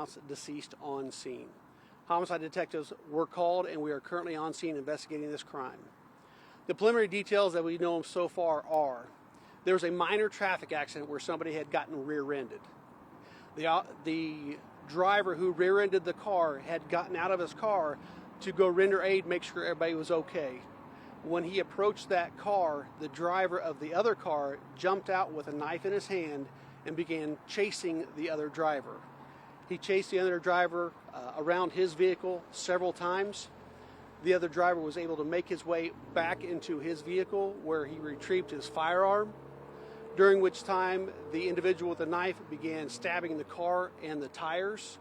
pronounced deceased on scene. Homicide detectives were called, and we are currently on scene investigating this crime. The preliminary details that we know so far are there was a minor traffic accident where somebody had gotten rear-ended. The driver who rear-ended the car had gotten out of his car to go render aid, make sure everybody was okay. When he approached that car, the driver of the other car jumped out with a knife in his hand and began chasing the other driver. He chased the other driver around his vehicle several times. The other driver was able to make his way back into his vehicle where he retrieved his firearm, during which time the individual with the knife began stabbing the car and the tires.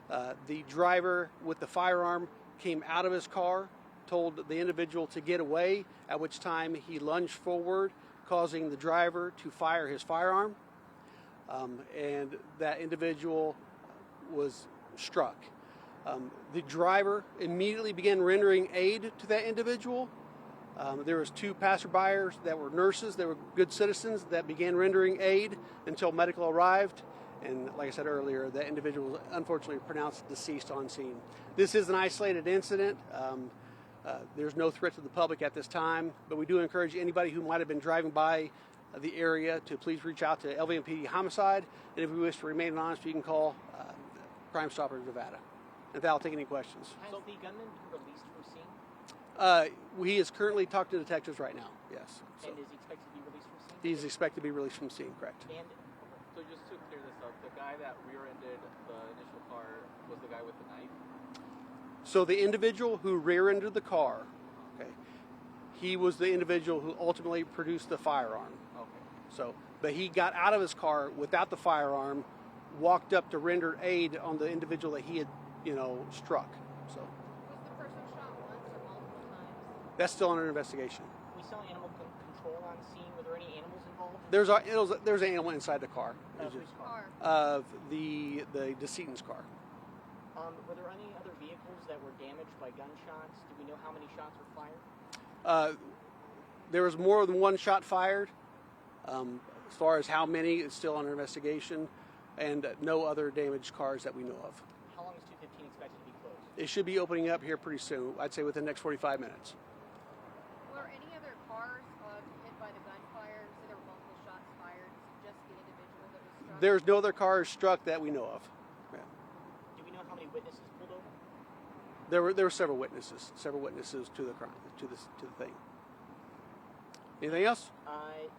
The driver with the firearm came out of his car, told the individual to get away, at which time he lunged forward, causing the driver to fire his firearm, and that individual was struck. The driver immediately began rendering aid to that individual. There was two passerbyers that were nurses, they were good citizens that began rendering aid until medical arrived. And like I said earlier, that individual was unfortunately pronounced deceased on scene. This is an isolated incident. There's no threat to the public at this time, but we do encourage anybody who might have been driving by the area to please reach out to LVMPD Homicide. And if you wish to remain anonymous, you can call Crime Stoppers Nevada. And I'll take any questions. Has the gunman been released from scene? He is currently talking to detectives right now, yes. So. And is he expected to be released from scene? He's expected to be released from scene, correct. And so just to clear this up, the guy that rear-ended the initial car was the guy with the knife? So the individual who rear-ended the car, okay, he was the individual who ultimately produced the firearm. Okay. So, but he got out of his car without the firearm, walked up to render aid on the individual that he had, struck. So. Was the person shot once or multiple times? That's still under investigation. We saw animal control on scene. Were there any animals involved? There's an animal inside the car. Whose car? Of the decedent's car. Were there any other vehicles that were damaged by gunshots? Do we know how many shots were fired? There was more than one shot fired. As far as how many, it's still under investigation, and no other damaged cars that we know of. How long is 215 expected to be closed? It should be opening up here pretty soon. I'd say within the next 45 minutes. Were any other cars hit by the gunfire? So there were multiple shots fired. Just the individual that was struck? There's no other cars struck that we know of. Yeah. Do we know how many witnesses pulled over? There were several witnesses to the crime, to the thing. Anything else?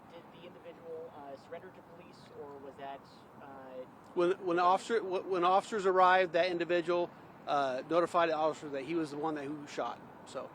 Did the individual surrender to police, or was that? When officers arrived, that individual notified the officer that he was the one who shot. So.